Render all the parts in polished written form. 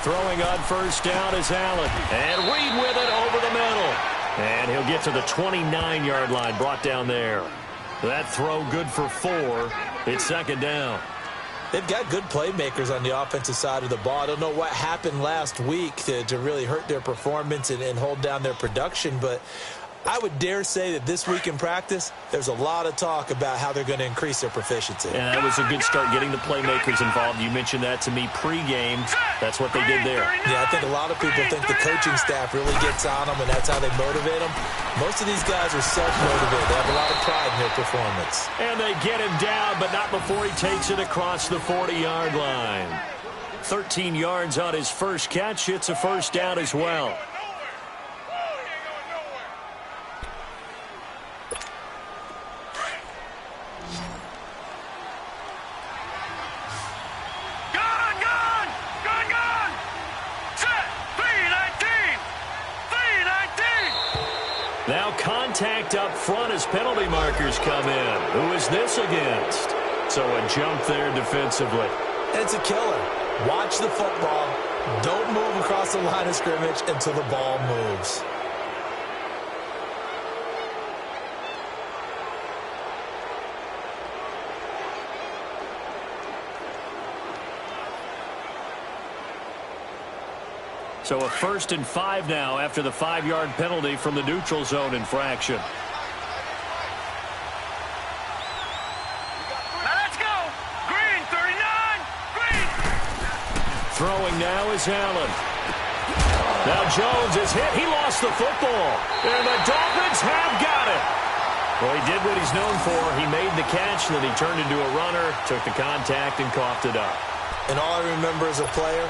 Throwing on first down is Allen. And Reed with it over the middle. And he'll get to the 29-yard line, brought down there. That throw good for 4. It's second down. They've got good playmakers on the offensive side of the ball. I don't know what happened last week to really hurt their performance and hold down their production, but I would dare say that this week in practice, there's a lot of talk about how they're going to increase their proficiency. And that was a good start, getting the playmakers involved. You mentioned that to me pregame. That's what they did there. Yeah, I think a lot of people think the coaching staff really gets on them, and that's how they motivate them. Most of these guys are self-motivated. They have a lot of pride in their performance. And they get him down, but not before he takes it across the 40-yard line. 13 yards on his first catch. It's a first down as well. Now contact up front as penalty markers come in. Who is this against? So a jump there defensively. It's a killer. Watch the football. Don't move across the line of scrimmage until the ball moves. So a 1st and 5 now after the 5-yard penalty from the neutral zone infraction. Now let's go. Green, 39. Green. Throwing now is Allen. Now Jones is hit. He lost the football. And the Dolphins have got it. Well, he did what he's known for. He made the catch, then he turned into a runner, took the contact, and coughed it up. And all I remember as a player,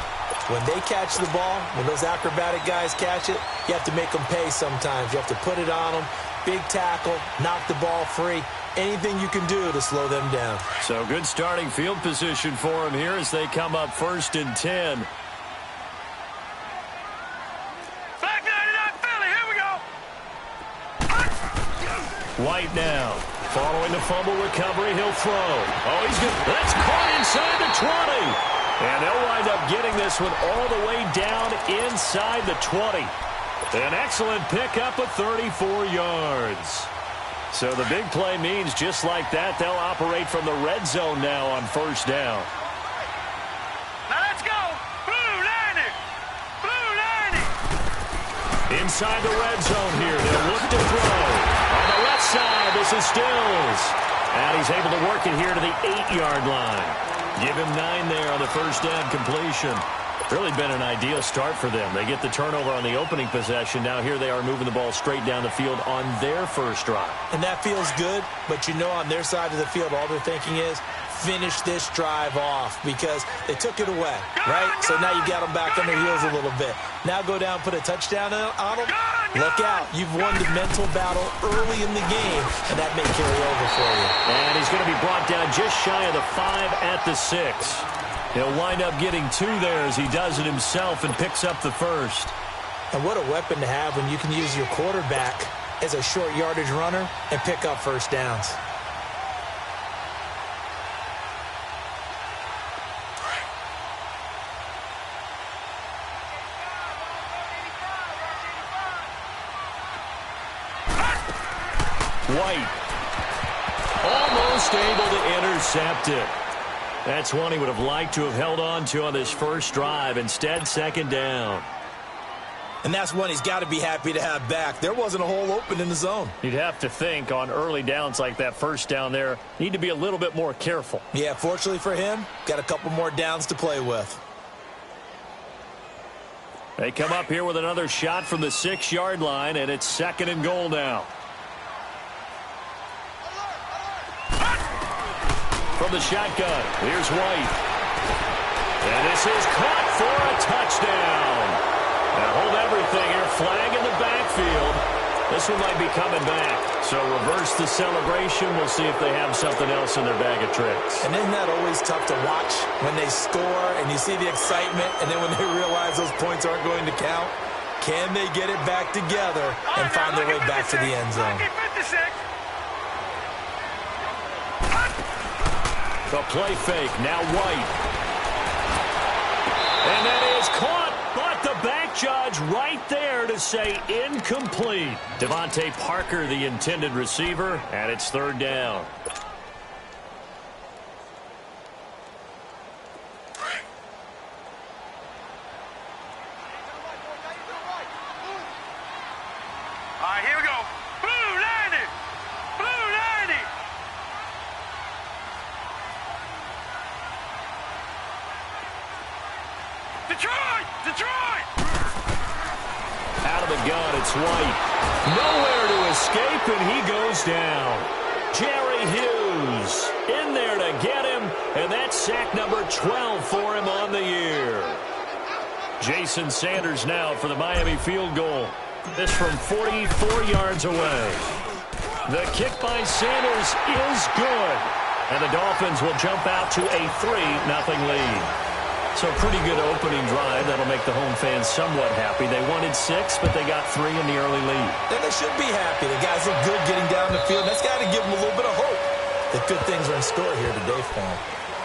when they catch the ball, when those acrobatic guys catch it, you have to make them pay sometimes. You have to put it on them, big tackle, knock the ball free. Anything you can do to slow them down. So good starting field position for him here as they come up 1st and 10. Back 99 Philly, here we go. White now. Following the fumble recovery, he'll throw. Oh, he's good. That's caught inside the 20. And they'll wind up getting this one all the way down inside the 20. An excellent pickup of 34 yards. So the big play means just like that, they'll operate from the red zone now on first down. Now let's go. Blue 90. Blue 90. Inside the red zone here, they'll look to throw. On the left side, this is Stills. And he's able to work it here to the 8-yard line. Give him 9 there on the first down completion. Really been an ideal start for them. They get the turnover on the opening possession. Now here they are moving the ball straight down the field on their first drive. And that feels good, but you know on their side of the field, all they're thinking is, finish this drive off because they took it away, right? So now you got them back on their heels a little bit. Now go down, put a touchdown on them. Look out. You've won the mental battle early in the game, and that may carry over for you. And he's going to be brought down just shy of the 5 at the 6. He'll wind up getting 2 there as he does it himself and picks up the first. And what a weapon to have when you can use your quarterback as a short yardage runner and pick up first downs. White almost able to intercept it. That's one he would have liked to have held on to on this first drive. Instead, second down. And that's one he's got to be happy to have back. There wasn't a hole open in the zone. You'd have to think on early downs like that first down there, need to be a little bit more careful. Yeah, fortunately for him, got a couple more downs to play with. They come up here with another shot from the 6-yard line, and it's 2nd and goal now. From the shotgun, here's White. And this is caught for a touchdown. Now hold everything here. Flag in the backfield. This one might be coming back. So reverse the celebration. We'll see if they have something else in their bag of tricks. And isn't that always tough to watch when they score and you see the excitement, and then when they realize those points aren't going to count? Can they get it back together and find their way back to the end zone? The play fake, now White. And that is caught signage right there to say incomplete. Devontae Parker, the intended receiver, and it's third down. All right, here we go. Blue 90. Blue 90. Detroit! Detroit! Out of the gun, it's White. Nowhere to escape, and he goes down. Jerry Hughes in there to get him, and that's sack number 12 for him on the year. Jason Sanders now for the Miami field goal. This from 44 yards away. The kick by Sanders is good, and the Dolphins will jump out to a 3-0 lead. So pretty good opening drive. That'll make the home fans somewhat happy. They wanted 6, but they got 3 in the early lead. And they should be happy. The guys look good getting down the field. That's got to give them a little bit of hope that good things are in store here today for them.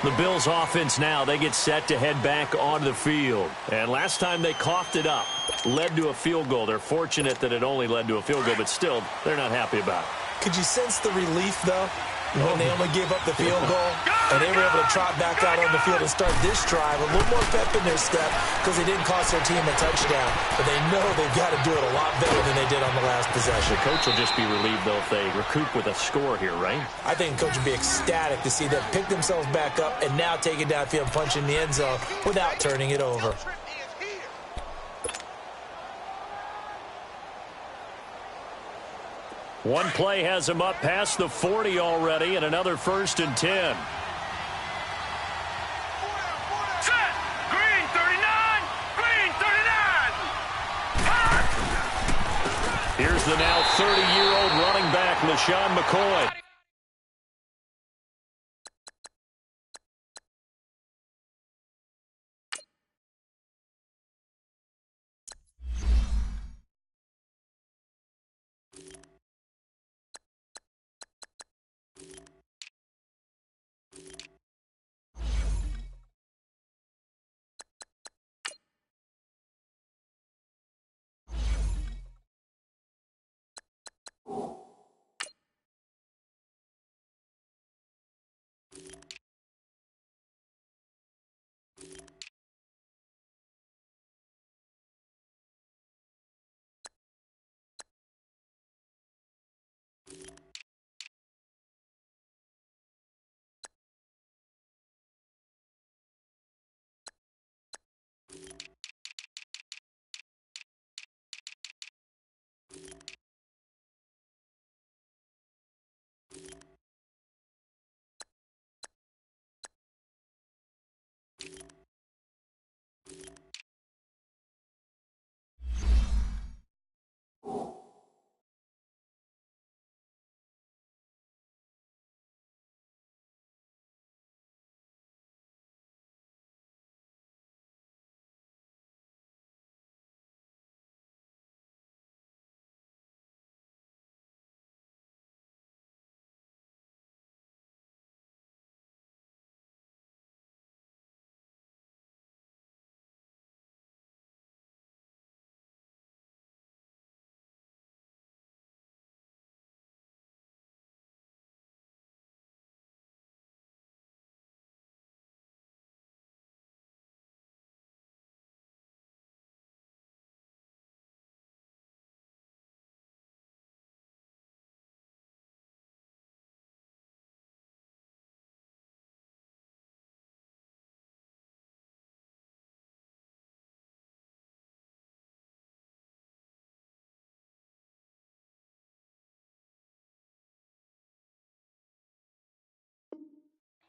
The Bills offense now, they get set to head back onto the field. And last time they coughed it up, led to a field goal. They're fortunate that it only led to a field goal, but still, they're not happy about it. Could you sense the relief, though, when they only gave up the field goal and they were able to trot back out on the field and start this drive a little more pep in their step because they didn't cost their team a touchdown, but they know they've got to do it a lot better than they did on the last possession. The coach will just be relieved, though, if they recoup with a score here, right? I think the coach would be ecstatic to see them pick themselves back up and now take it downfield, punch in the end zone without turning it over. One play has him up past the 40 already, and another 1st and 10. Set. Green 39. Green 39. Here's the now 30-year-old running back, LaShawn McCoy.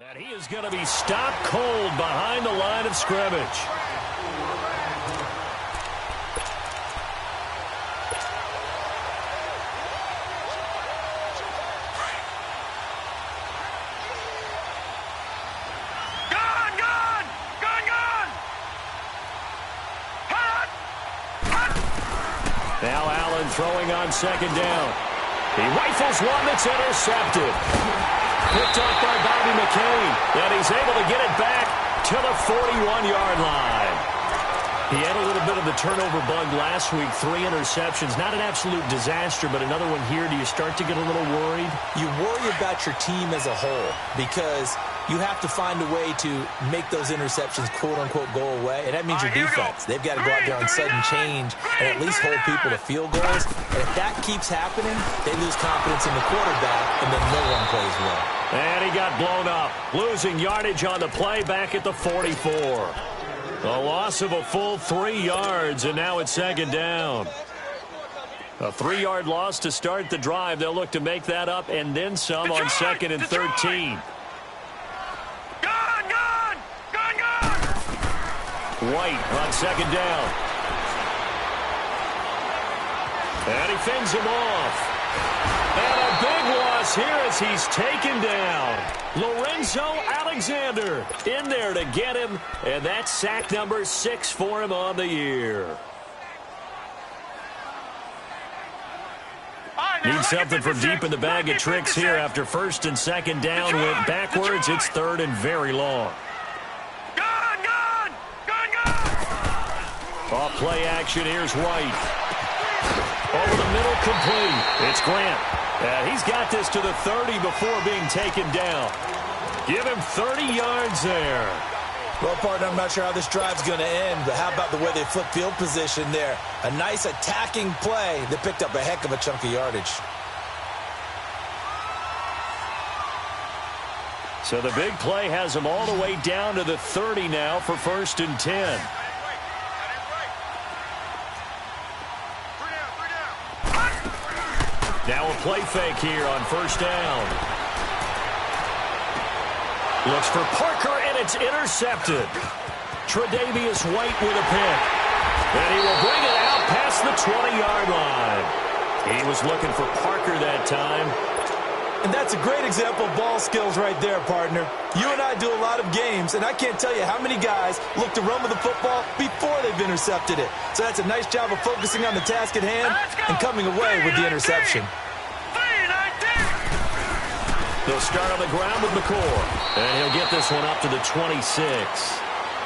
And he is going to be stopped cold behind the line of scrimmage. Gone, gone, gone, gone. Hot, hot. Now Allen throwing on 2nd down. He rifles one that's intercepted. Picked up by Bobby McCain, and he's able to get it back to the 41-yard line. He had a little bit of the turnover bug last week, 3 interceptions. Not an absolute disaster, but another one here. Do you start to get a little worried? You worry about your team as a whole because you have to find a way to make those interceptions, quote-unquote, go away. And that means your defense. They've got to go out there on sudden change and at least hold people to field goals. And if that keeps happening, they lose confidence in the quarterback, and then no one plays well. And he got blown up, losing yardage on the play back at the 44. A loss of a full 3 yards, and now it's second down. A 3-yard loss to start the drive. They'll look to make that up and then some on second and 13. White on second down. And he fends him off. And a big loss here as he's taken down. Lorenzo Alexander in there to get him, and that's sack number 6 for him on the year. Need something from deep in the bag of tricks here after first and second down went backwards. It's third and very long. Off play action, here's White. Over the middle, complete. It's Grant. He's got this to the 30 before being taken down. Give him 30 yards there. Well, partner, I'm not sure how this drive's going to end, but how about the way they flip field position there? A nice attacking play that picked up a heck of a chunk of yardage. So the big play has him all the way down to the 30 now for first and 10. Now a play fake here on first down. Looks for Parker, and it's intercepted. Tre'Davious White with a pick. And he will bring it out past the 20-yard line. He was looking for Parker that time. And that's a great example of ball skills right there, partner. You and I do a lot of games, and I can't tell you how many guys look to run with the football before they've intercepted it. So that's a nice job of focusing on the task at hand and coming away with the interception. They'll start on the ground with McCord, and he'll get this one up to the 26.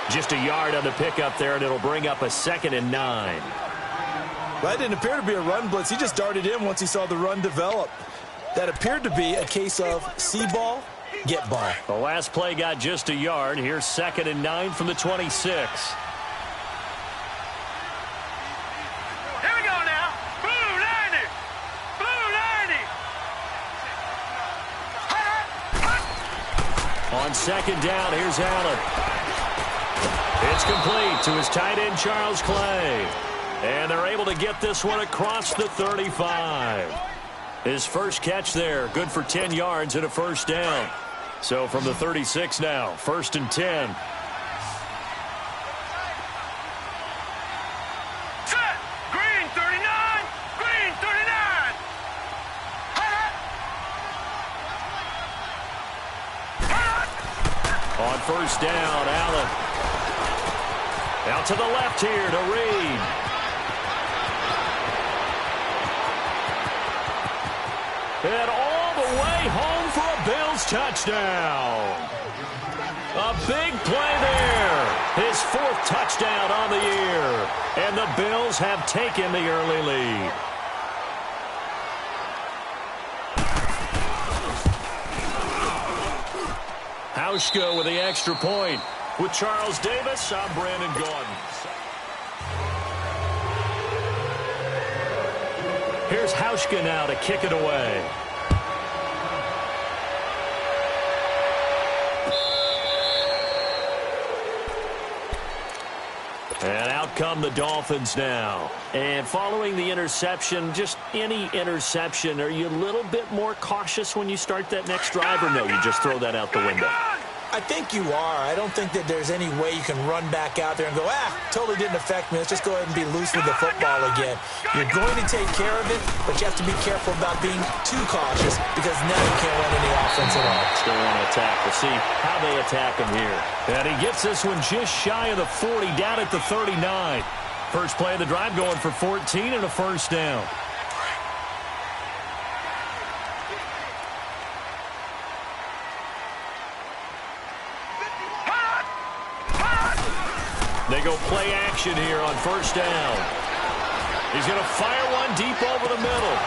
Just a yard on the pickup there, and it'll bring up a second and 9. Well, that didn't appear to be a run blitz. He just darted in once he saw the run develop. That appeared to be a case of see ball, get ball. The last play got just a yard. Here's second and 9 from the 26. Here we go now. Blue 90. Blue 90. On second down, here's Allen. It's complete to his tight end, Charles Clay. And they're able to get this one across the 35. His first catch there, good for 10 yards and a first down. So from the 36 now, first and 10. Set. Green 39. Green 39. On first down, Allen. Out to the left here to Reed. And all the way home for a Bills touchdown. A big play there. His 4th touchdown on the year. And the Bills have taken the early lead. Hauschka with the extra point. With Charles Davis, I'm Brandon Gordon. Here's Hauschka now to kick it away. And out come the Dolphins now. And following the interception, just any interception, are you a little bit more cautious when you start that next drive, or no, you just throw that out the window? I think you are. I don't think that there's any way you can run back out there and go, totally didn't affect me. Let's just go ahead and be loose with the football again. You're going to take care of it, but you have to be careful about being too cautious because now you can't run any offense at all. Still want to attack. We'll see how they attack him here. And he gets this one just shy of the 40, down at the 39. First play of the drive going for 14 and a first down. They go play action here on first down. He's going to fire one deep over the middle.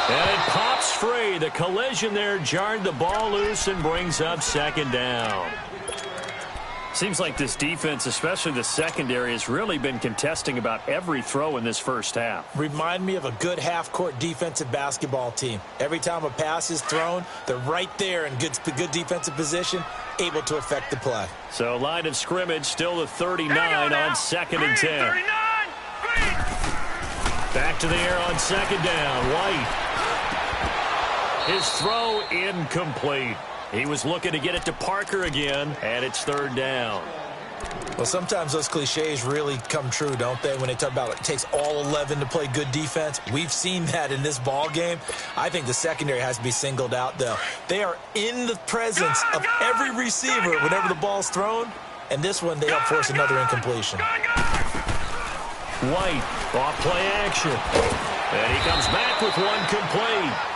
And it pops free. The collision there jarred the ball loose and brings up second down. Seems like this defense, especially the secondary, has really been contesting about every throw in this first half. Remind me of a good half-court defensive basketball team. Every time a pass is thrown, they're right there in good defensive position, able to affect the play. So line of scrimmage still the 39 on second and 10. Back to the air on second down. White. His throw incomplete. He was looking to get it to Parker again, and it's third down. Well, sometimes those cliches really come true, don't they, when they talk about it takes all 11 to play good defense. We've seen that in this ball game. I think the secondary has to be singled out, though. They are in the presence of every receiver whenever the ball's thrown, and this one they help force another incompletion. White off play action, and he comes back with one complete.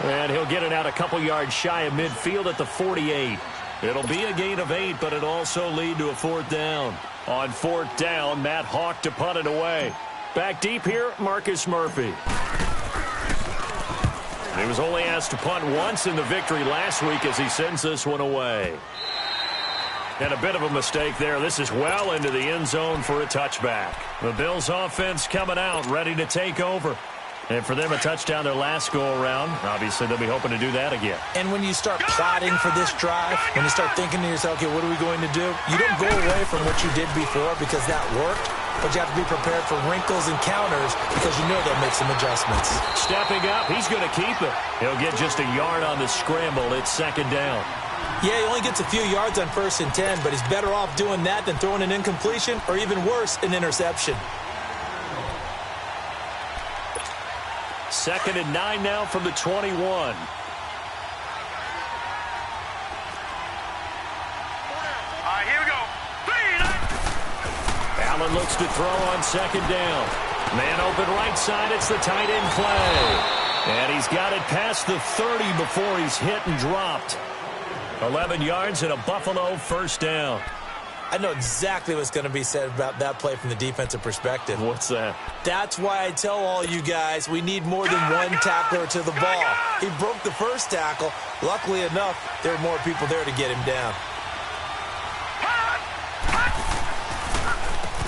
And he'll get it out a couple yards shy of midfield at the 48. It'll be a gain of 8, but it'll also lead to a fourth down. On fourth down, Matt Hawk to punt it away. Back deep here, Marcus Murphy. He was only asked to punt once in the victory last week as he sends this one away. And a bit of a mistake there. This is well into the end zone for a touchback. The Bills offense coming out, ready to take over. And for them, a touchdown their last go-around. Obviously, they'll be hoping to do that again. And when you start plotting for this drive, when you start thinking to yourself, okay, what are we going to do? You don't go away from what you did before because that worked, but you have to be prepared for wrinkles and counters because you know they'll make some adjustments. Stepping up, he's going to keep it. He'll get just a yard on the scramble. It's second down. Yeah, he only gets a few yards on first and 10, but he's better off doing that than throwing an incompletion or even worse, an interception. Second and 9 now from the 21. Here we go. Allen looks to throw on second down. Man open right side. It's the tight end play. And he's got it past the 30 before he's hit and dropped. 11 yards and a Buffalo first down. I know exactly what's going to be said about that play from the defensive perspective. What's that? That's why I tell all you guys we need more than one tackler to the ball. He broke the first tackle. Luckily enough, there were more people there to get him down.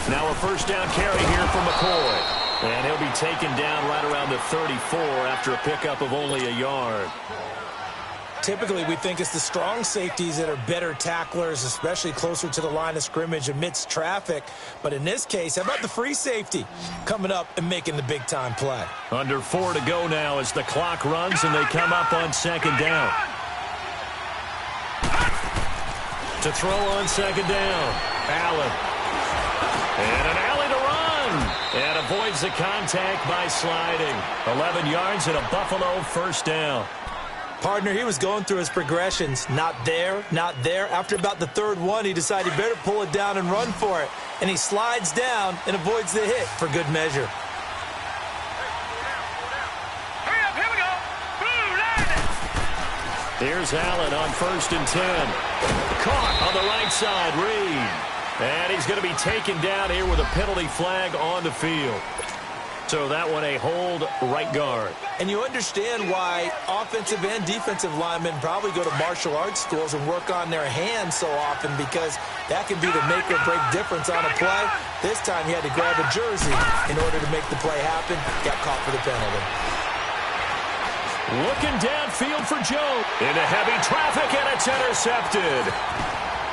Now a first down carry here for McCoy. And he'll be taken down right around the 34 after a pickup of only a yard. Typically, we think it's the strong safeties that are better tacklers, especially closer to the line of scrimmage amidst traffic. But in this case, how about the free safety coming up and making the big-time play? Under 4 to go now as the clock runs and they come up on second down. To throw on second down, Allen. And an alley to run. And avoids the contact by sliding. 11 yards and a Buffalo first down. Partner, he was going through his progressions. Not there, not there. After about the third one, he decided he better pull it down and run for it. And he slides down and avoids the hit for good measure. Hurry up, here we go. Blue line. Here's Allen on first and 10. Caught on the right side, Reed. And he's going to be taken down here with a penalty flag on the field. So that one a hold right guard. And you understand why offensive and defensive linemen probably go to martial arts schools and work on their hands so often because that can be the make or break difference on a play. This time he had to grab a jersey in order to make the play happen. Got caught for the penalty. Looking downfield for Joe. Into heavy traffic and it's intercepted.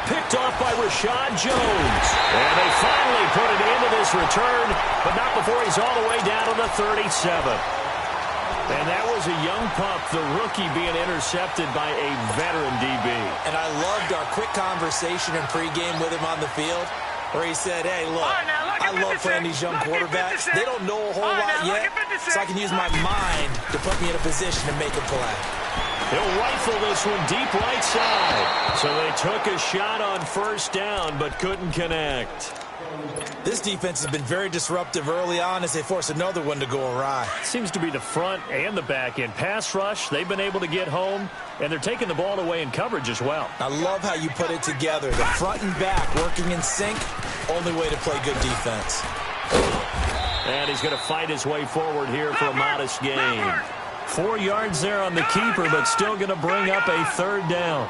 Picked off by Rashad Jones. And they finally put it into this return, but not before he's all the way down to the 37. And that was a young pup, the rookie, being intercepted by a veteran DB. And I loved our quick conversation in pregame with him on the field where he said, hey, look, I love playing these young quarterbacks. They don't know a whole lot yet, so I can use my mind to put me in a position to make a play. He'll rifle this one deep right side. So they took a shot on first down, but couldn't connect. This defense has been very disruptive early on as they force another one to go awry. Seems to be the front and the back end. Pass rush, they've been able to get home, and they're taking the ball away in coverage as well. I love how you put it together. The front and back working in sync. Only way to play good defense. And he's going to fight his way forward here for a modest gain. 4 yards there on the keeper, but still going to bring up a third down.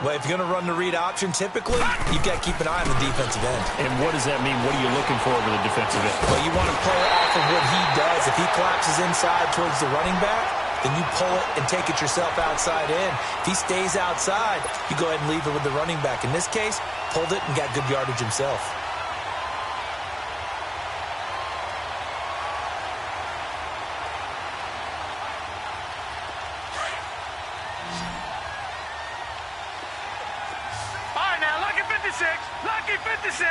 Well, if you're going to run the read option, typically, you've got to keep an eye on the defensive end. And what does that mean? What are you looking for with the defensive end? Well, you want to play off of what he does. If he collapses inside towards the running back, then you pull it and take it yourself outside in. If he stays outside, you go ahead and leave it with the running back. In this case, pulled it and got good yardage himself. Lucky 56.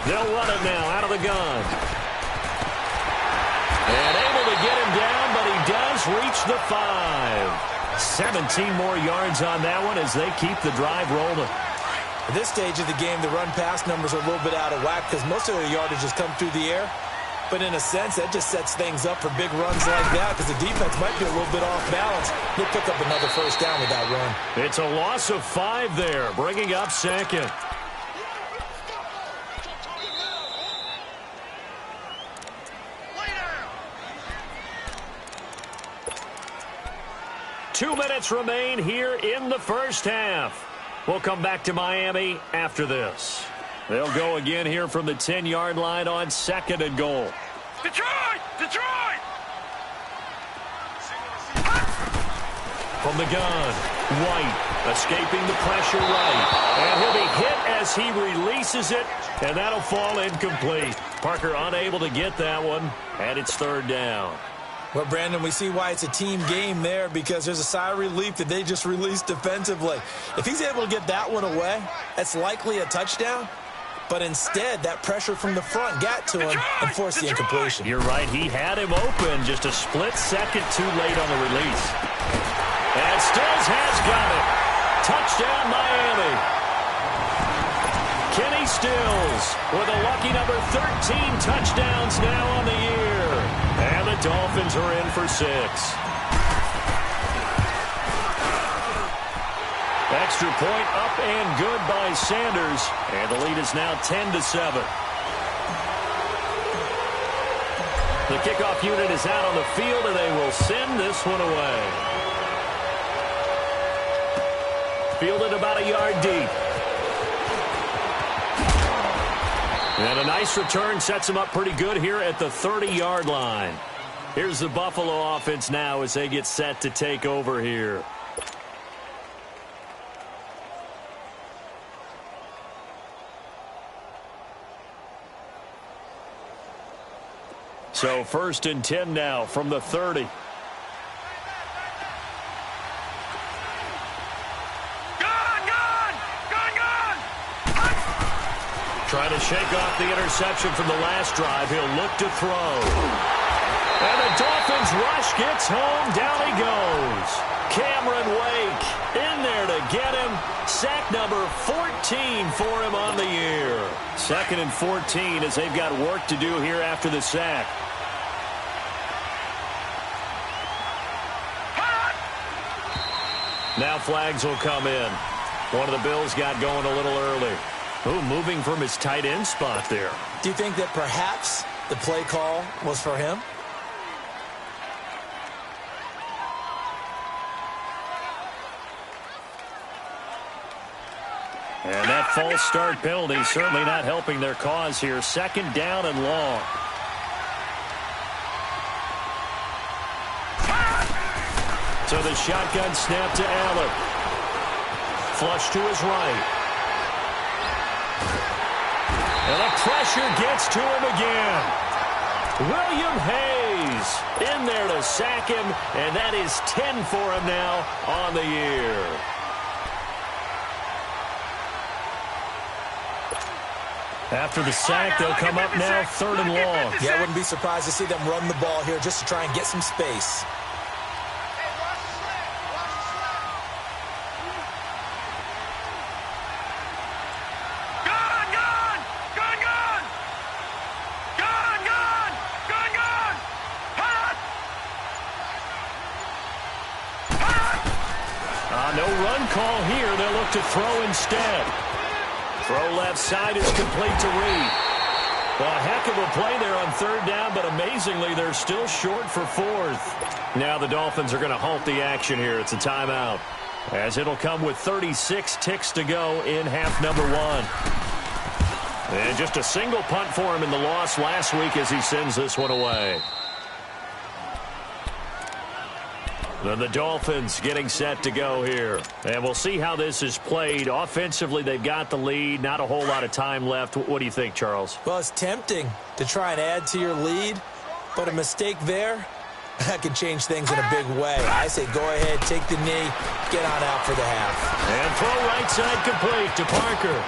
They'll run it now out of the gun. And able to get him down, but he does reach the 5. 17 more yards on that one as they keep the drive rolling. At this stage of the game, the run-pass numbers are a little bit out of whack because most of their yardage has come through the air. But in a sense, that just sets things up for big runs like that because the defense might be a little bit off balance. They'll pick up another first down with that run. It's a loss of 5 there, bringing up second. Two minutes remain here in the first half. We'll come back to Miami after this. They'll go again here from the 10-yard line on 2nd and goal. Detroit! Detroit! From the gun, White escaping the pressure right. And he'll be hit as he releases it, and that'll fall incomplete. Parker unable to get that one, and it's 3rd down. Well, Brandon, we see why it's a team game there because there's a sigh of relief that they just released defensively. If he's able to get that one away, that's likely a touchdown. But instead, that pressure from the front got to him and forced the incompletion. You're right. He had him open just a split second too late on the release. And Stills has got it. Touchdown, Miami. Kenny Stills with a lucky number 13 touchdowns now on the year. And the Dolphins are in for 6. Extra point up and good by Sanders. And the lead is now 10-7. The kickoff unit is out on the field, and they will send this one away. Fielded about a yard deep. And a nice return sets him up pretty good here at the 30-yard line. Here's the Buffalo offense now as they get set to take over here. So 1st and 10 now from the 30. Trying to shake off the interception from the last drive. He'll look to throw. And the Dolphins rush gets home. Down he goes. Cameron Wake in there to get him. Sack number 14 for him on the year. 2nd and 14 as they've got work to do here after the sack. Now flags will come in. One of the Bills got going a little early. Ooh, moving from his tight end spot there. Do you think that perhaps the play call was for him? And that false start penalty certainly not helping their cause here. 2nd down and long. So the shotgun snap to Allen. Flush to his right. And the pressure gets to him again. William Hayes in there to sack him, and that is 10 for him now on the year. After the sack, they'll come up now 3rd and long. Yeah, I wouldn't be surprised to see them run the ball here just to try and get some space. No run call here. They'll look to throw instead. Throw left side is complete to Reed. Well, a heck of a play there on third down, but amazingly, they're still short for fourth. Now the Dolphins are going to halt the action here. It's a timeout, as it'll come with 36 ticks to go in half number one. And just a single punt for him in the loss last week as he sends this one away. Then the Dolphins getting set to go here. And we'll see how this is played. Offensively, they've got the lead. Not a whole lot of time left. What do you think, Charles? Well, it's tempting to try and add to your lead, but a mistake there, that can change things in a big way. I say go ahead, take the knee, get on out for the half. And throw right side complete to Parker.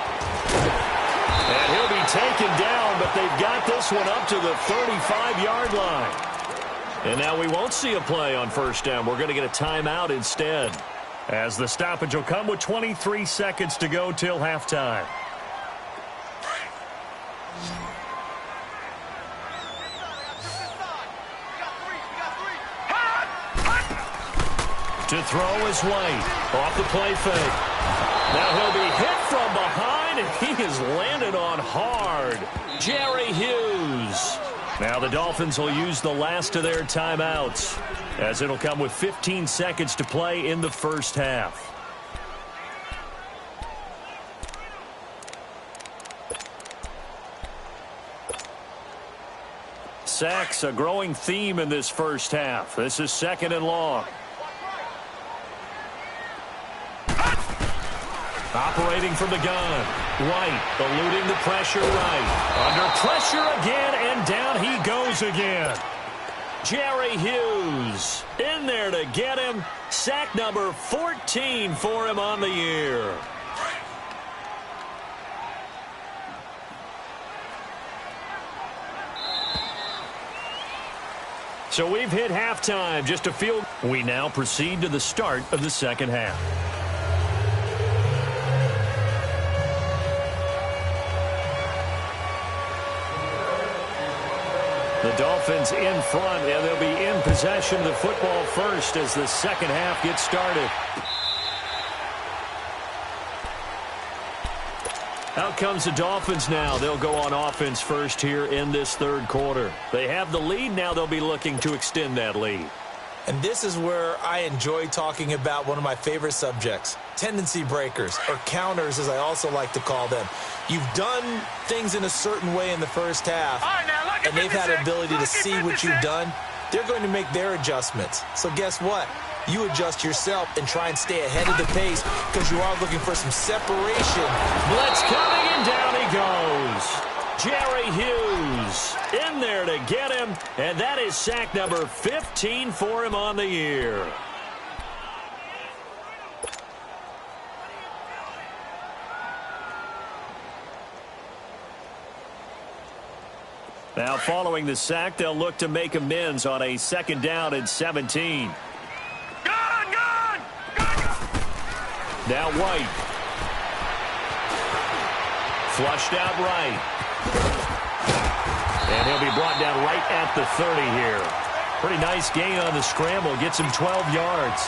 And he'll be taken down, but they've got this one up to the 35-yard line. And now we won't see a play on first down. We're going to get a timeout instead, as the stoppage will come with 23 seconds to go till halftime. To throw is White. Off the play fake. Now he'll be hit from behind, and he is landed on hard. Jerry Hughes. Now the Dolphins will use the last of their timeouts, as it'll come with 15 seconds to play in the first half. Sacks, a growing theme in this first half. This is second and long. Operating from the gun. White eluding the pressure right. Under pressure again, and down he goes again. Jerry Hughes in there to get him. Sack number 14 for him on the year. So we've hit halftime. Just a field. We now proceed to the start of the second half. The Dolphins in front, and they'll be in possession of the football first as the second half gets started. Out comes the Dolphins now. They'll go on offense first here in this third quarter. They have the lead. Now they'll be looking to extend that lead. And this is where I enjoy talking about one of my favorite subjects, tendency breakers, or counters as I also like to call them. You've done things in a certain way in the first half, and they've had an ability to see what you've done. They're going to make their adjustments. So guess what? You adjust yourself and try and stay ahead of the pace because you are looking for some separation. Blitz coming, and down he goes. Jerry Hughes in there to get him, and that is sack number 15 for him on the year. Now following the sack, they'll look to make amends on a second down and 17. Now White. Flushed out right. And he'll be brought down right at the 30 here. Pretty nice gain on the scramble. Gets him 12 yards.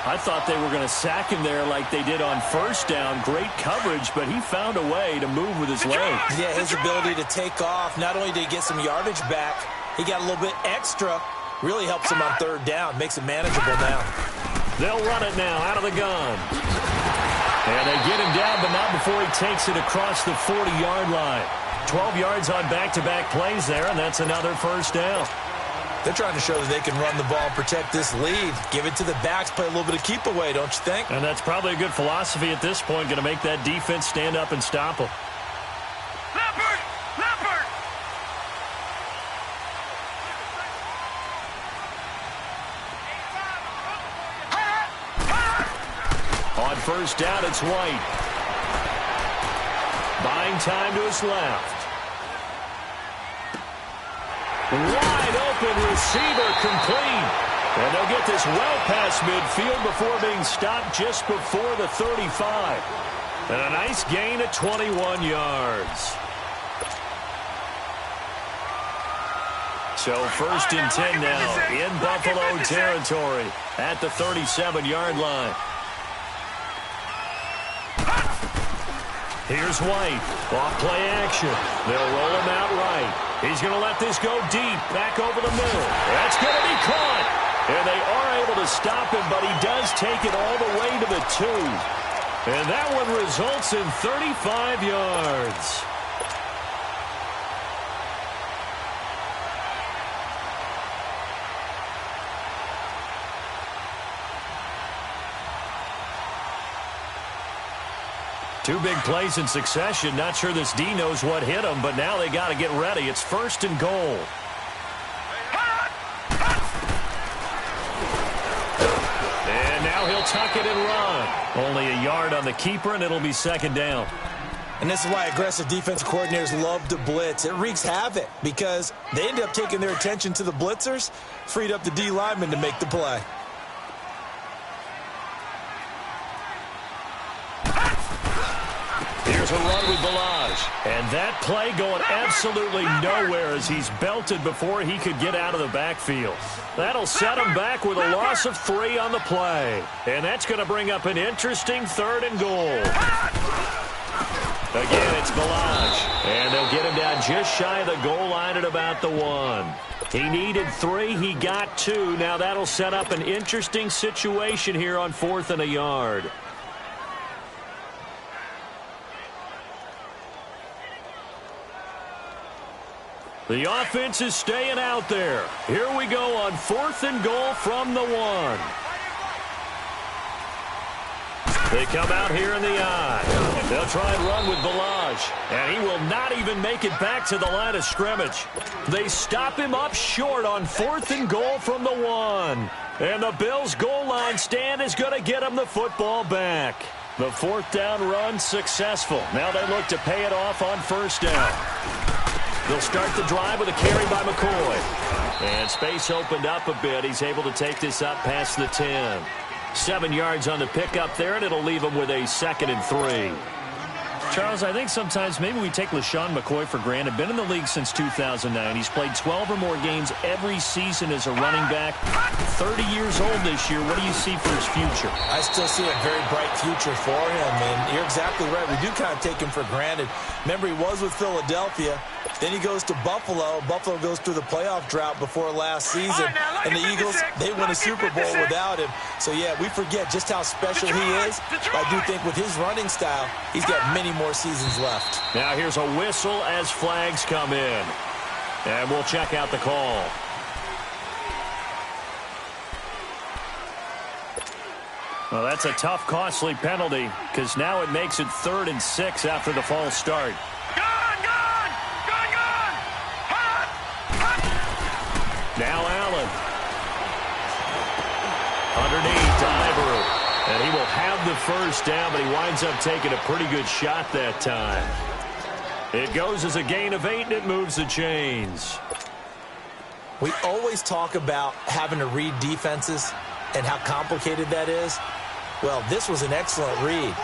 I thought they were going to sack him there like they did on first down. Great coverage, but he found a way to move with his legs. Yeah, his ability to take off. Not only did he get some yardage back, he got a little bit extra. Really helps him on third down. Makes it manageable now. They'll run it now out of the gun. And they get him down, but not before he takes it across the 40-yard line. 12 yards on back-to-back plays there, and that's another first down. They're trying to show that they can run the ball and protect this lead. Give it to the backs, play a little bit of keep away, don't you think? And that's probably a good philosophy at this point, going to make that defense stand up and stop them. Leopard! Leopard! On first down, it's White. Buying time to his left. Wide open receiver complete. And they'll get this well past midfield before being stopped just before the 35. And a nice gain of 21 yards. So first and 10 now in Buffalo territory at the 37-yard line. Here's White. Off play action. They'll roll him out right. He's going to let this go deep. Back over the middle. That's going to be caught. And they are able to stop him, but he does take it all the way to the 2. And that one results in 35 yards. Two big plays in succession. Not sure this D knows what hit him, but now they got to get ready. It's 1st and goal. And now he'll tuck it and run. Only a yard on the keeper, and it'll be 2nd down. And this is why aggressive defensive coordinators love to blitz. It wreaks havoc because they end up taking their attention to the blitzers, freed up the D lineman to make the play. Here's a run with Balaj. And that play going absolutely nowhere as he's belted before he could get out of the backfield. That'll set him back with a loss of 3 on the play. And that's going to bring up an interesting 3rd and goal. Again, it's Balaj. And they'll get him down just shy of the goal line at about the 1. He needed 3. He got 2. Now that'll set up an interesting situation here on 4th and a yard. The offense is staying out there. Here we go on 4th and goal from the 1. They come out here in the I. They'll try and run with Balaj. And he will not even make it back to the line of scrimmage. They stop him up short on 4th and goal from the 1. And the Bills' goal line stand is going to get him the football back. The 4th down run successful. Now they look to pay it off on 1st down. They'll start the drive with a carry by McCoy. And space opened up a bit. He's able to take this up past the 10. 7 yards on the pickup there, and it'll leave him with a 2nd and 3. Charles, I think sometimes maybe we take LeSean McCoy for granted. Been in the league since 2009. He's played 12 or more games every season as a running back. 30 years old this year. What do you see for his future? I still see a very bright future for him, and you're exactly right. We do kind of take him for granted. Remember, he was with Philadelphia. Then he goes to Buffalo. Buffalo goes through the playoff drought before last season. And the Eagles, they win a Super Bowl without him. So, yeah, we forget just how special he is. I do think with his running style, he's got many more seasons left. Now here's a whistle as flags come in. And we'll check out the call. Well, that's a tough, costly penalty because now it makes it 3rd and 6 after the false start. Now Allen. Underneath to Ivory. And he will have the 1st down, but he winds up taking a pretty good shot that time. It goes as a gain of 8, and it moves the chains. We always talk about having to read defenses and how complicated that is. Well, this was an excellent read.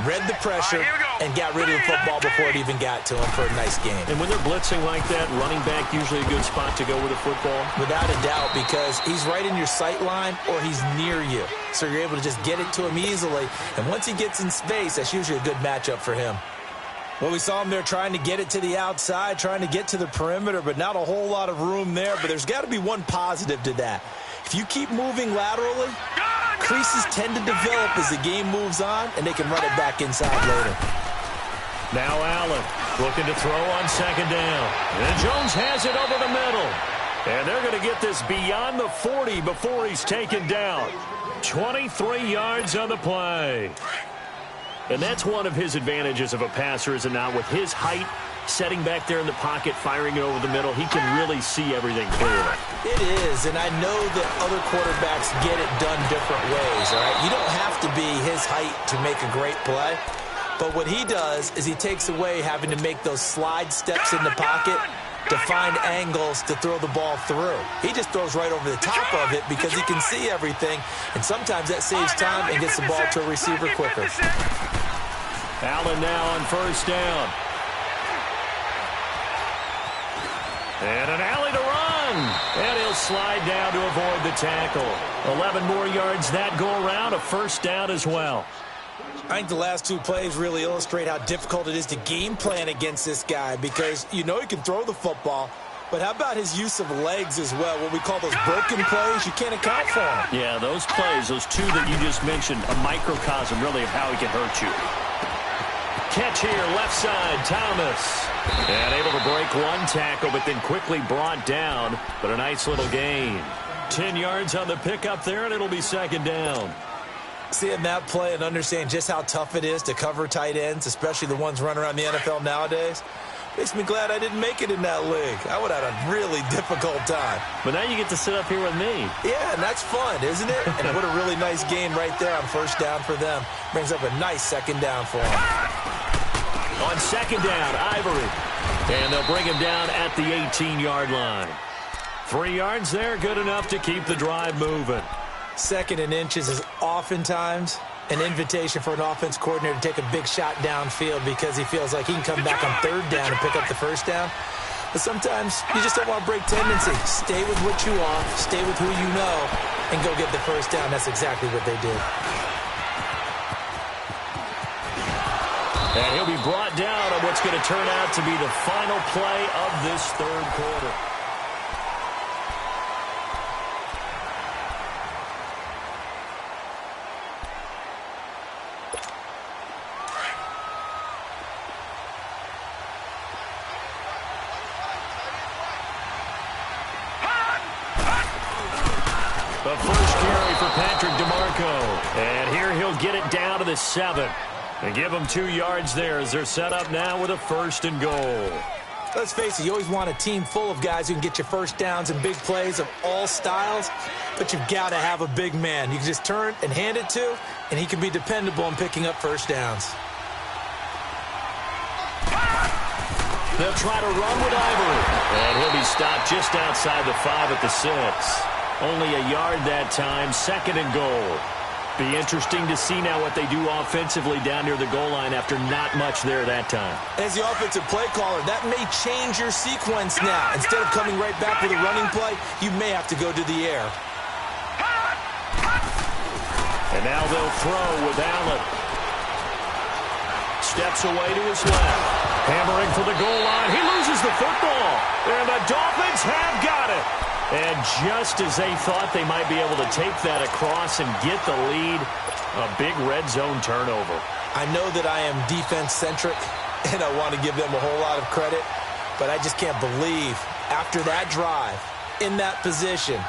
Read the pressure and got rid of the football before it even got to him for a nice game. And when they're blitzing like that, running back usually a good spot to go with a football? Without a doubt, because he's right in your sight line or he's near you. So you're able to just get it to him easily. And once he gets in space, that's usually a good matchup for him. Well, we saw him there trying to get it to the outside, trying to get to the perimeter, but not a whole lot of room there. But there's got to be one positive to that. If you keep moving laterally, creases tend to develop as the game moves on, and they can run it back inside later. Now Allen looking to throw on 2nd down. And Jones has it over the middle. And they're going to get this beyond the 40 before he's taken down. 23 yards on the play. And that's one of his advantages of a passer, is it not? With his height, setting back there in the pocket, firing it over the middle, he can really see everything clearly. It is, and I know that other quarterbacks get it done different ways, all right? You don't have to be his height to make a great play, but what he does is he takes away having to make those slide steps in the pocket to find angles to throw the ball through. He just throws right over the top of it because he can see everything, and sometimes that saves time and gets the ball to a receiver quicker. Allen now on 1st down. And an alley to run. And he'll slide down to avoid the tackle. 11 more yards that go around, a 1st down as well. I think the last two plays really illustrate how difficult it is to game plan against this guy because you know he can throw the football, but how about his use of legs as well? What we call those broken plays, you can't account for them. Yeah, those plays, those two that you just mentioned, a microcosm really of how he can hurt you. Catch here, left side, Thomas. And able to break one tackle, but then quickly brought down, but a nice little gain. 10 yards on the pickup there, and it'll be second down. Seeing that play and understanding just how tough it is to cover tight ends, especially the ones running around the NFL nowadays, makes me glad I didn't make it in that league. I would have had a really difficult time. But now you get to sit up here with me. Yeah, and that's fun, isn't it? And what a really nice gain right there on first down for them. Brings up a nice second down for them. On second down, Ivory. And they'll bring him down at the 18-yard line. 3 yards there, good enough to keep the drive moving. Second and inches is oftentimes an invitation for an offense coordinator to take a big shot downfield because he feels like he can come back on third down and pick up the first down. But sometimes you just don't want to break tendency. Stay with what you are, stay with who you know, and go get the first down. That's exactly what they did. And he'll be brought down on what's going to turn out to be the final play of this third quarter. The first carry for Patrick DeMarco. And here he'll get it down to the 7. And give them 2 yards there as they're set up now with a first and goal. Let's face it, you always want a team full of guys who can get you first downs and big plays of all styles, but you've got to have a big man you can just turn and hand it to, and he can be dependable in picking up first downs. They'll try to run with Ivory. And he'll be stopped just outside the 5 at the 6. Only a yard that time, second and goal. Be interesting to see now what they do offensively down near the goal line after not much there that time. As the offensive play caller, that may change your sequence now. Instead of coming right back with a running play, you may have to go to the air. And now they'll throw with Allen. Steps away to his left. Hammering for the goal line. He loses the football. And the Dolphins have got it. And just as they thought they might be able to take that across and get the lead, a big red zone turnover. I know that I am defense-centric, and I want to give them a whole lot of credit, but I just can't believe after that drive, in that position,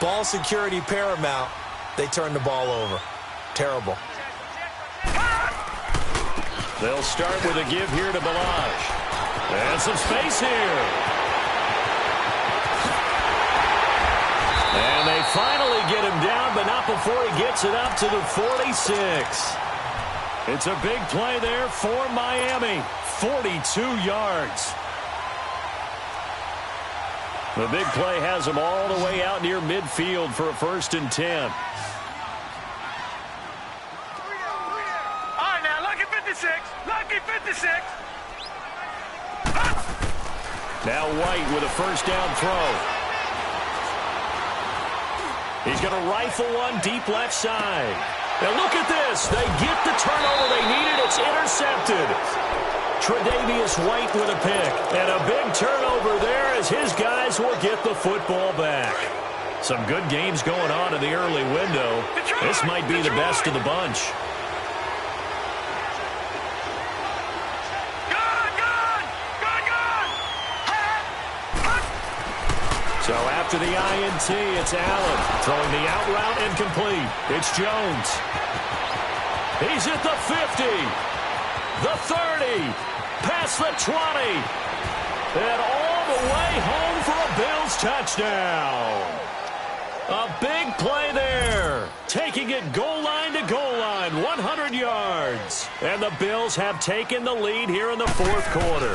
ball security paramount, they turn the ball over. Terrible. They'll start with a give here to Balaj. And some space here. And they finally get him down, but not before he gets it up to the 46. It's a big play there for Miami. 42 yards. The big play has them all the way out near midfield for a 1st and 10. All right, now, lucky 56. Lucky 56. Now White with a first down throw. He's going to rifle one deep left side. And look at this. They get the turnover they needed. It's intercepted. Tre'Davious White with a pick. And a big turnover there as his guys will get the football back. Some good games going on in the early window. This might be the best of the bunch. So after the INT, it's Allen throwing the out route incomplete. It's Jones. He's at the 50, the 30, past the 20, and all the way home for a Bills touchdown. A big play there, taking it goal line to goal line, 100 yards. And the Bills have taken the lead here in the fourth quarter.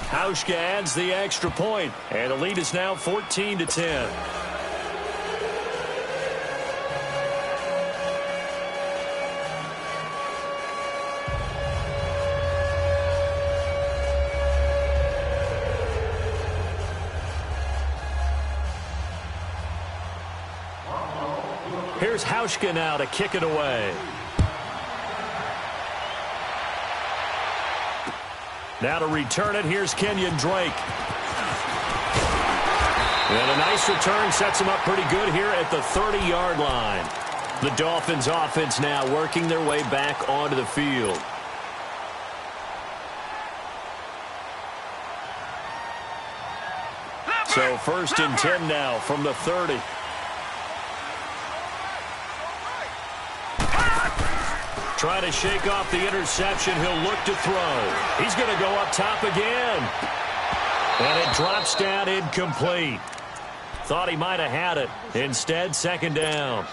Hauschka adds the extra point, and the lead is now 14-10. Here's Hauschka now to kick it away. Now to return it, here's Kenyon Drake. And a nice return sets him up pretty good here at the 30-yard line. The Dolphins offense now working their way back onto the field. So 1st and 10 now from the 30. Trying to shake off the interception. He'll look to throw. He's going to go up top again. And it drops down incomplete. Thought he might have had it. Instead, 2nd down.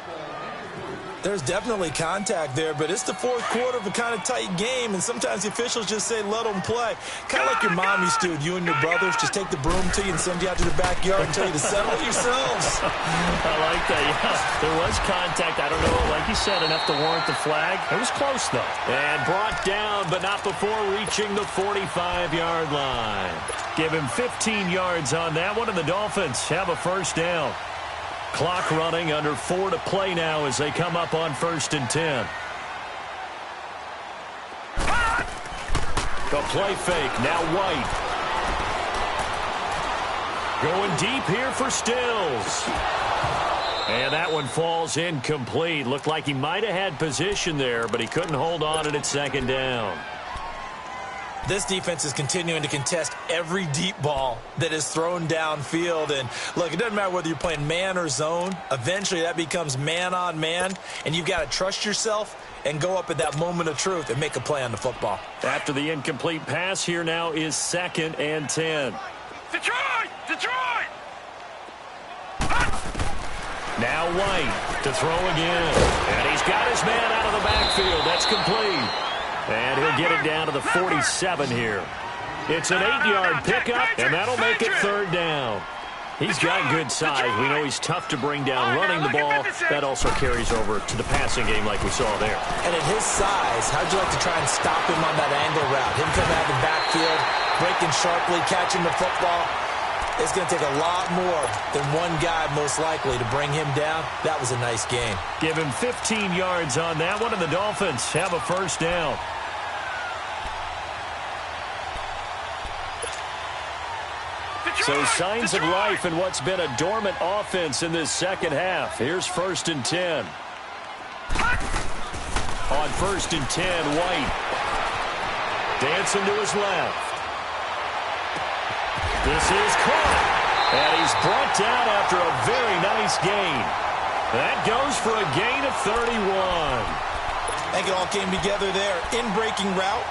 There's definitely contact there, but it's the 4th quarter of a kind of tight game, and sometimes the officials just say, let them play. Kind of like your mom used to, you and your brothers just take the broom to you and send you out to the backyard and tell you to settle it yourselves. I like that, yeah. There was contact. I don't know, like you said, enough to warrant the flag. It was close, though. And brought down, but not before reaching the 45-yard line. Give him 15 yards on that one, and the Dolphins have a 1st down. Clock running, under 4 to play now as they come up on 1st and 10. The play fake, now White. Going deep here for Stills. And that one falls incomplete. Looked like he might have had position there, but he couldn't hold on it at 2nd down. This defense is continuing to contest every deep ball that is thrown downfield. And, look, it doesn't matter whether you're playing man or zone. Eventually, that becomes man-on-man, and you've got to trust yourself and go up at that moment of truth and make a play on the football. After the incomplete pass, here now is 2nd and 10. Detroit! Detroit! Now White to throw again. And he's got his man out of the backfield. That's complete. And he'll get it down to the 47 here. It's an 8-yard pickup, and that'll make it 3rd down. He's got good size. We know he's tough to bring down running the ball. That also carries over to the passing game like we saw there. And at his size, how'd you like to try and stop him on that angle route? Him coming out of the backfield, breaking sharply, catching the football. It's going to take a lot more than one guy, most likely, to bring him down. That was a nice game. Give him 15 yards on that one, and the Dolphins have a 1st down. So signs of life in what's been a dormant offense in this 2nd half. Here's 1st and 10. On 1st and 10, White. Dancing to his left. This is caught. And he's brought down after a very nice gain. That goes for a gain of 31. I think it all came together there. In-breaking route.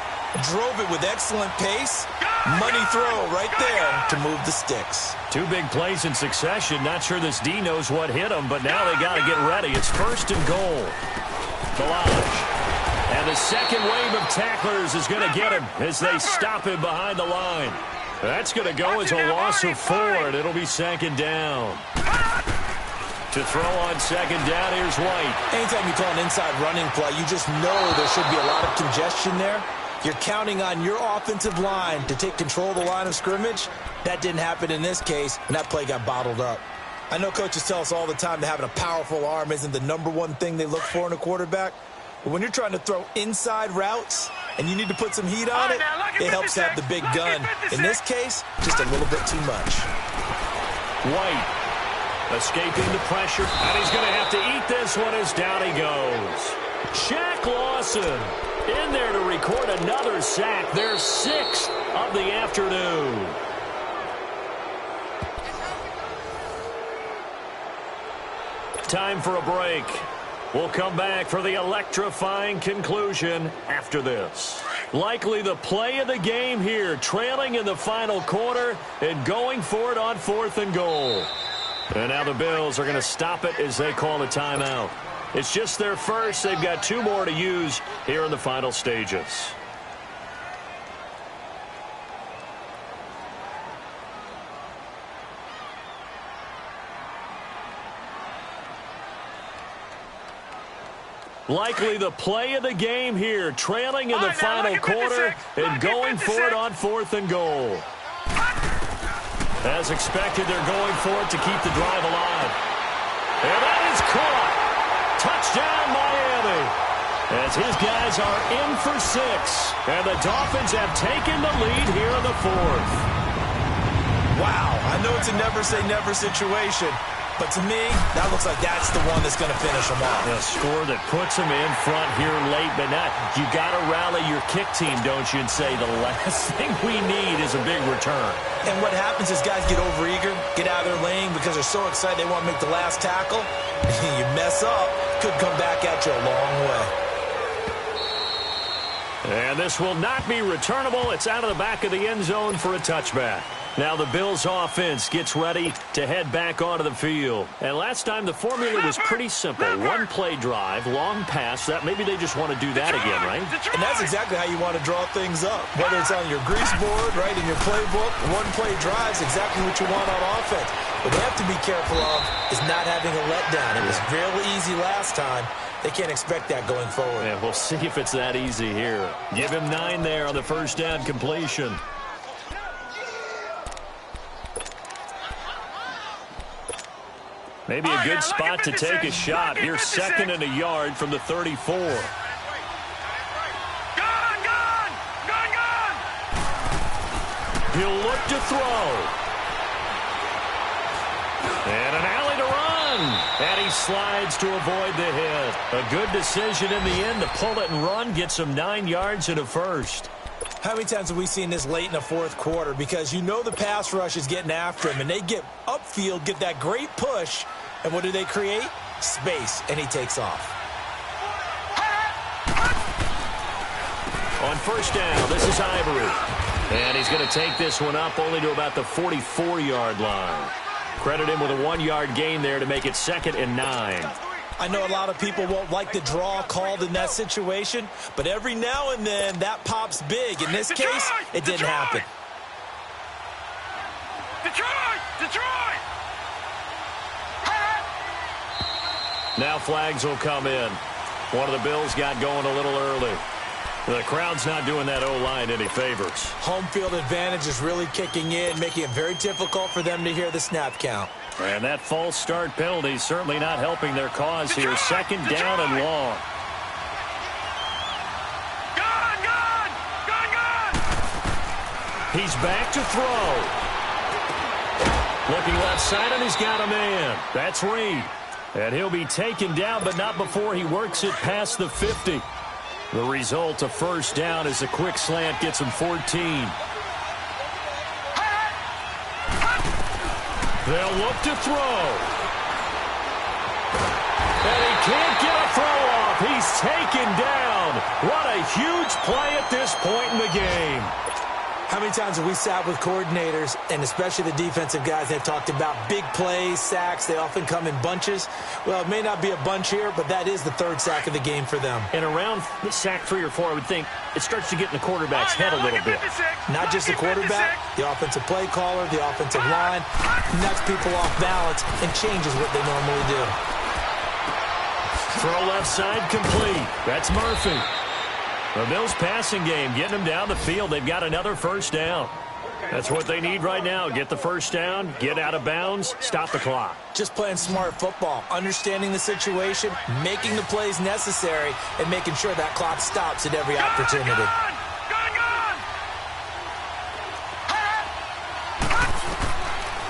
Drove it with excellent pace. Money throw right there to move the sticks. 2 big plays in succession. Not sure this D knows what hit him, but now they got to get ready. It's 1st and goal. Balaj. And the 2nd wave of tacklers is going to get him as they stop him behind the line. That's going to go as a loss of 4, and it'll be 2nd down. To throw on 2nd down, here's White. Anytime you call an inside running play, you just know there should be a lot of congestion there. You're counting on your offensive line to take control of the line of scrimmage. That didn't happen in this case, and that play got bottled up. I know coaches tell us all the time that having a powerful arm isn't the #1 thing they look for in a quarterback. But when you're trying to throw inside routes and you need to put some heat on it, it helps have the big gun. In this case, just a little bit too much. White escaping the pressure, and he's going to have to eat this one as down he goes. Shaq Lawson in there to record another sack. Their 6th of the afternoon. Time for a break. We'll come back for the electrifying conclusion after this. Likely the play of the game here, trailing in the final quarter and going for it on 4th and goal. And now the Bills are going to stop it as they call a timeout. It's just their first. They've got 2 more to use here in the final stages. Likely the play of the game here, trailing in the final quarter and going for it on 4th and goal. As expected, they're going for it to keep the drive alive. And that is caught. Touchdown, Miami. As his guys are in for 6. And the Dolphins have taken the lead here in the 4th. Wow, I know it's a never-say-never situation, but to me, that looks like that's the one that's going to finish them off. A score that puts them in front here late, but not. You got to rally your kick team, don't you, and say the last thing we need is a big return. And what happens is guys get overeager, get out of their lane because they're so excited they want to make the last tackle. You mess up, could come back at you a long way. And this will not be returnable. It's out of the back of the end zone for a touchback. Now the Bills offense gets ready to head back onto the field. And last time the formula was pretty simple. One play drive, long pass. That maybe they just want to do that again, right? And that's exactly how you want to draw things up. Whether it's on your grease board, right, in your playbook, one play drives exactly what you want on offense. What they have to be careful of is not having a letdown. It was real easy last time. They can't expect that going forward. Yeah, we'll see if it's that easy here. Give him 9 there on the first down completion. Maybe a good spot to take a shot. Here's 2nd and a yard from the 34. Gone! He'll look to throw. And an alley to run. And he slides to avoid the hit. A good decision in the end to pull it and run. Get some 9 yards and a first. How many times have we seen this late in the 4th quarter? Because you know the pass rush is getting after him, and they get upfield, get that great push, and what do they create? Space, and he takes off. On first down, this is Ivory. And he's going to take this one up only to about the 44-yard line. Credit him with a 1-yard gain there to make it 2nd and 9. I know a lot of people won't like the draw called in that situation, but every now and then that pops big. In this case, it didn't happen. Detroit! Now flags will come in. One of the Bills got going a little early. The crowd's not doing that O-line any favors. Home field advantage is really kicking in, making it very difficult for them to hear the snap count. And that false start penalty is certainly not helping their cause here. 2nd down and long. Gone! He's back to throw. Looking left side, and he's got a man. That's Reed. And he'll be taken down, but not before he works it past the 50. The result, a first down, as a quick slant gets him 14. They'll look to throw. And he can't get a throw off. He's taken down. What a huge play at this point in the game. How many times have we sat with coordinators, and especially the defensive guys, they've talked about big plays, sacks. They often come in bunches. Well, it may not be a bunch here, but that is the 3rd sack of the game for them. And around sack 3 or 4, I would think it starts to get in the quarterback's head a little bit. Not just the quarterback, the offensive play caller, the offensive line, knocks people off balance and changes what they normally do. Throw left side complete. That's Murphy. The Bills passing game, getting them down the field. They've got another first down. That's what they need right now. Get the first down, get out of bounds, stop the clock. Just playing smart football, understanding the situation, making the plays necessary, and making sure that clock stops at every opportunity.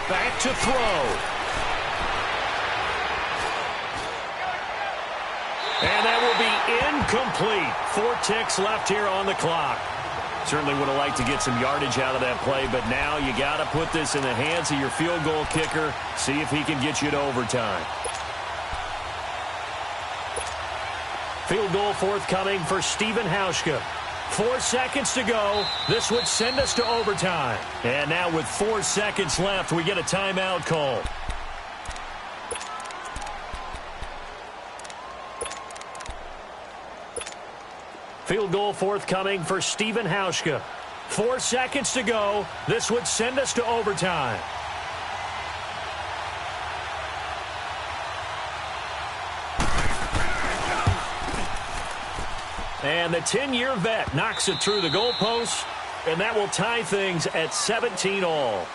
Back to throw. And that will be incomplete. 4 ticks left here on the clock. Certainly would have liked to get some yardage out of that play, but now you got to put this in the hands of your field goal kicker. See if he can get you to overtime. Field goal forthcoming for Stephen Hauschka. 4 seconds to go. This would send us to overtime. And now with 4 seconds left, we get a timeout call. Field goal forthcoming for Stephen Hauschka. 4 seconds to go. This would send us to overtime. And the 10-year vet knocks it through the goalpost, and that will tie things at 17 all.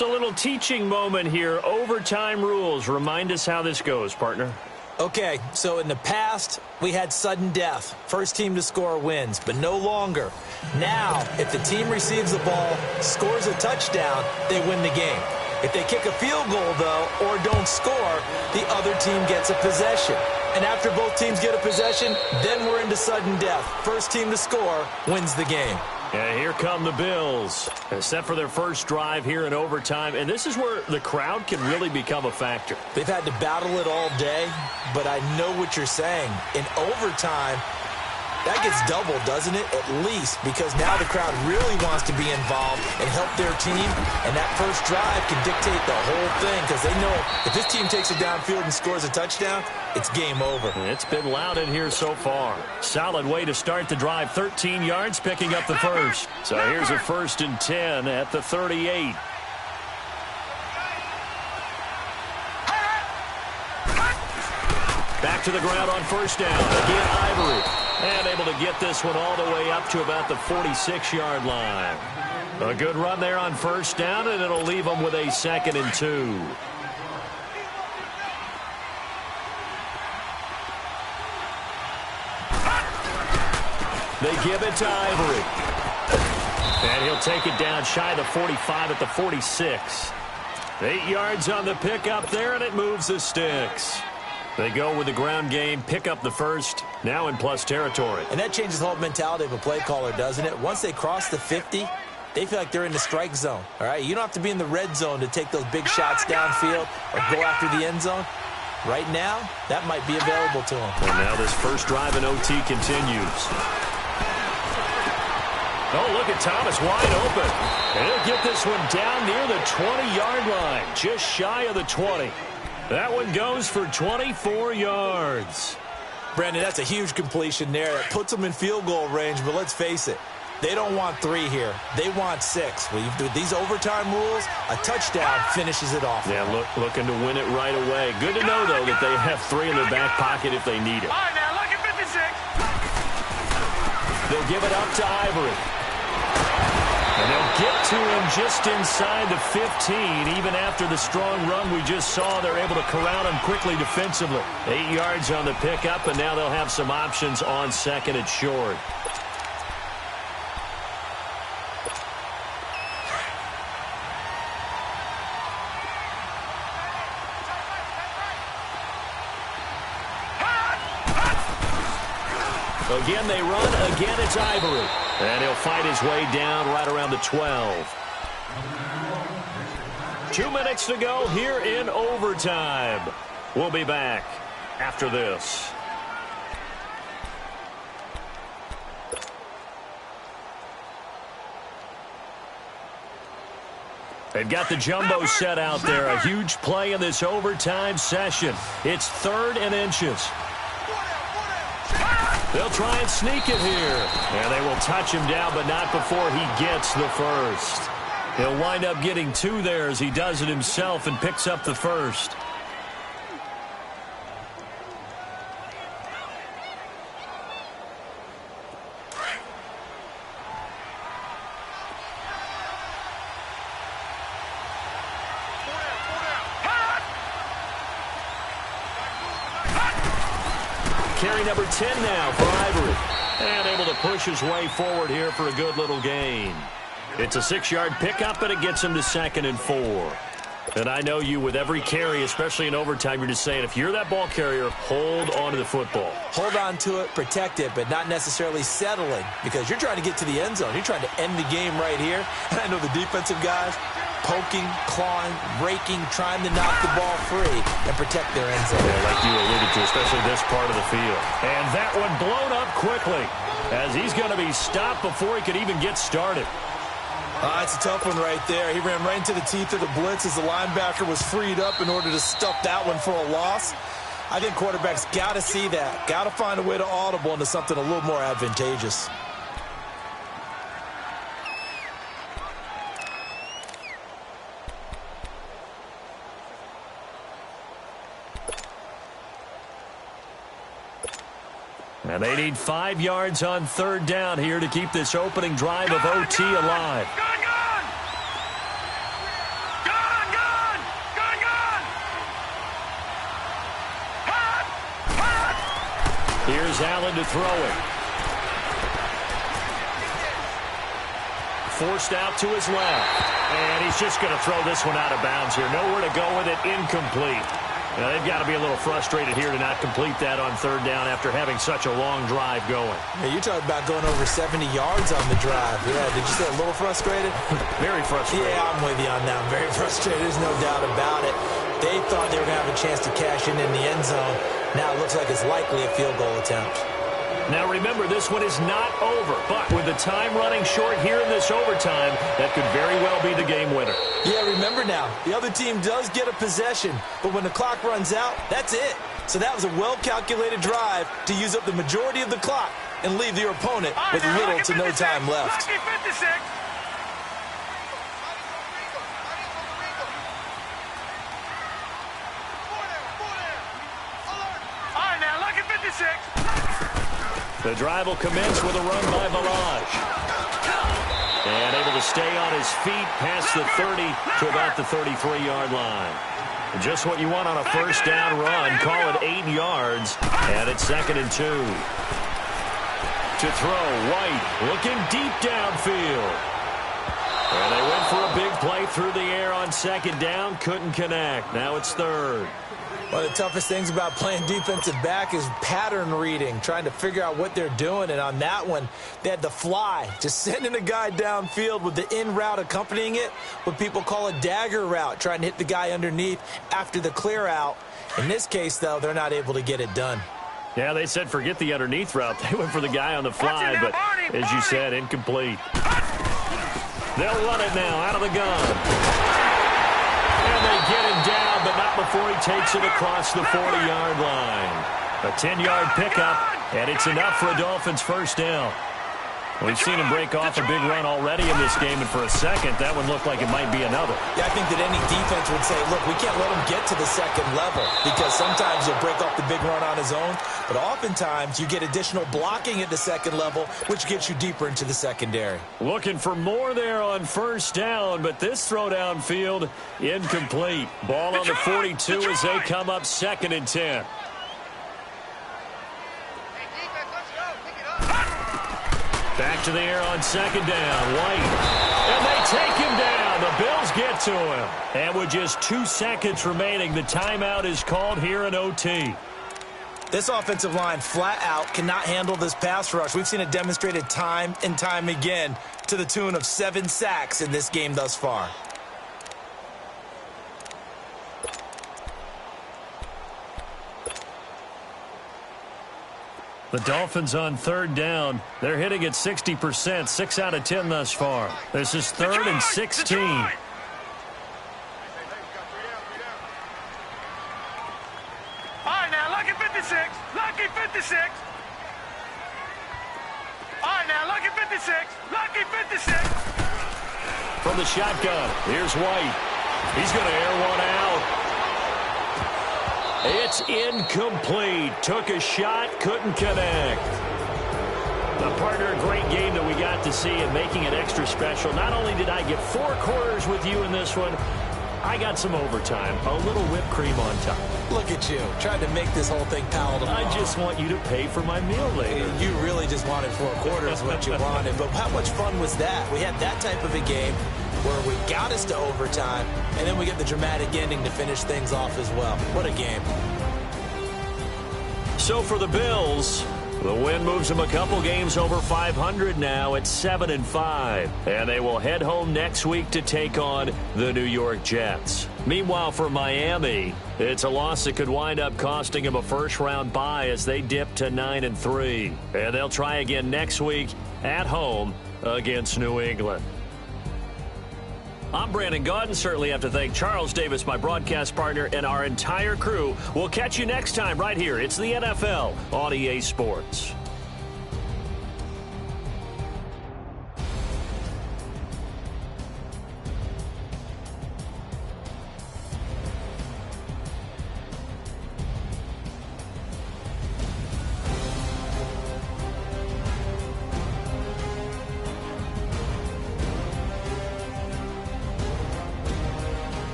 It's a little teaching moment here. Overtime rules. Remind us how this goes, partner. Okay, so in the past, we had sudden death. First team to score wins, but no longer. Now, if the team receives the ball, scores a touchdown, they win the game. If they kick a field goal, though, or don't score, the other team gets a possession. And after both teams get a possession, then we're into sudden death. First team to score wins the game. And here come the Bills, set for their first drive here in overtime. And this is where the crowd can really become a factor. They've had to battle it all day, but I know what you're saying. In overtime, that gets doubled, doesn't it? At least, because now the crowd really wants to be involved and help their team, and that first drive can dictate the whole thing because they know if this team takes it downfield and scores a touchdown, it's game over. It's been loud in here so far. Solid way to start the drive. 13 yards, picking up the first. So here's a 1st and 10 at the 38. Back to the ground on first down. Again, Ivory. And able to get this one all the way up to about the 46-yard line. A good run there on first down, and it'll leave them with a 2nd and 2. They give it to Ivory. And he'll take it down shy of the 45 at the 46. 8 yards on the pickup there, and it moves the sticks. They go with the ground game, pick up the first, now in plus territory. And that changes the whole mentality of a play caller, doesn't it? Once they cross the 50, they feel like they're in the strike zone, all right? You don't have to be in the red zone to take those big shots downfield or go after the end zone. Right now, that might be available to them. And now this first drive in OT continues. Oh, look at Thomas wide open. And he'll get this one down near the 20-yard line, just shy of the 20. That one goes for 24 yards. Brandon, that's a huge completion there. That puts them in field goal range, but let's face it, they don't want 3 here. They want 6. With these overtime rules, a touchdown finishes it off. Yeah, looking to win it right away. Good to know, though, that they have 3 in their back pocket if they need it. All right, now, look at 56. They'll give it up to Ivory. And they'll get to him just inside the 15. Even after the strong run we just saw, they're able to corral him quickly defensively. 8 yards on the pickup, and now they'll have some options on 2nd and short. Again, they run. Again, it's Ivory. And he'll fight his way down right around the 12. 2 minutes to go here in overtime. We'll be back after this. They've got the jumbo set out there. A huge play in this overtime session. It's 3rd and inches. They'll try and sneak it here. And they will touch him down, but not before he gets the first. He'll wind up getting 2 there as he does it himself and picks up the first. Carry number 10 now for Ivory. And able to push his way forward here for a good little gain. It's a 6-yard pickup, and it gets him to 2nd and 4. And I know you, with every carry, especially in overtime, you're just saying, if you're that ball carrier, hold on to the football. Hold on to it, protect it, but not necessarily settling, because you're trying to get to the end zone. You're trying to end the game right here. And I know the defensive guys poking, clawing, raking, trying to knock the ball free and protect their end zone. Yeah, like you alluded to, especially this part of the field. And that one blown up quickly as he's going to be stopped before he could even get started. It's a tough one right there. He ran right into the teeth of the blitz as the linebacker was freed up in order to stuff that one for a loss. I think quarterbacks got to see that. Got to find a way to audible into something a little more advantageous. And they need 5 yards on 3rd down here to keep this opening drive of OT alive. Go! Here's Allen to throw it. Forced out to his left. And he's just going to throw this one out of bounds here. Nowhere to go with it. Incomplete. Now, they've got to be a little frustrated here to not complete that on third down after having such a long drive going. Yeah, you're talking about going over 70 yards on the drive. Yeah, did you say a little frustrated? Very frustrated. Yeah, I'm with you on that. I'm very frustrated. There's no doubt about it. They thought they were going to have a chance to cash in the end zone. Now it looks like it's likely a field goal attempt. Now remember, this one is not over, but with the time running short here in this overtime, that could very well be the game winner. Yeah, remember now, the other team does get a possession, but when the clock runs out, that's it. So that was a well-calculated drive to use up the majority of the clock and leave your opponent with little to no time left. Lucky 56. All right, now, lucky 56. The drive will commence with a run by Balaj. And able to stay on his feet past the 30 to about the 33-yard line. Just what you want on a first down run. Call it 8 yards. And it's 2nd and 2. To throw, White looking deep downfield. And they went for a big play through the air on 2nd down. Couldn't connect. Now it's 3rd. One of the toughest things about playing defensive back is pattern reading, trying to figure out what they're doing. And on that one, they had the fly, just sending a guy downfield with the in route accompanying it, what people call a dagger route, trying to hit the guy underneath after the clear out. In this case, though, they're not able to get it done. Yeah, they said forget the underneath route. They went for the guy on the fly, but as you said, incomplete. They'll run it now out of the gun. And they get him down, but not before he takes it across the 40-yard line. A 10-yard pickup, and it's enough for a Dolphins first down. We've seen him break off a big run already in this game, and for a second, that one looked like it might be another. Yeah, I think that any defense would say, look, we can't let him get to the second level because sometimes he'll break off the big run on his own, but oftentimes you get additional blocking at the second level, which gets you deeper into the secondary. Looking for more there on first down, but this throw downfield, incomplete. Ball on the 42 as they come up 2nd and 10. Back to the air on 2nd down. White. And they take him down. The Bills get to him. And with just 2 seconds remaining, the timeout is called here in OT. This offensive line flat out cannot handle this pass rush. We've seen it demonstrated time and time again to the tune of 7 sacks in this game thus far. The Dolphins on 3rd down. They're hitting at 60%, 6 out of 10 thus far. This is 3rd and 16. All right, now, lucky 56. Lucky 56. All right, now, lucky 56. Lucky 56. From the shotgun, here's White. He's going to air one out. It's incomplete. Took a shot, couldn't connect. The partner, a great game that we got to see and making it extra special. Not only did I get 4 quarters with you in this one, I got some overtime, a little whipped cream on top. Look at you, trying to make this whole thing palatable. I just want you to pay for my meal later. You really just wanted 4 quarters what you wanted, but how much fun was that? We had that type of a game where we got us to overtime, and then we get the dramatic ending to finish things off as well. What a game. So for the Bills, the win moves them a couple games over 500 now at 7-5. And they will head home next week to take on the New York Jets. Meanwhile, for Miami, it's a loss that could wind up costing them a first-round bye as they dip to 9-3. And they'll try again next week at home against New England. I'm Brandon Gaudin. Certainly have to thank Charles Davis, my broadcast partner, and our entire crew. We'll catch you next time right here. It's the NFL on EA Sports.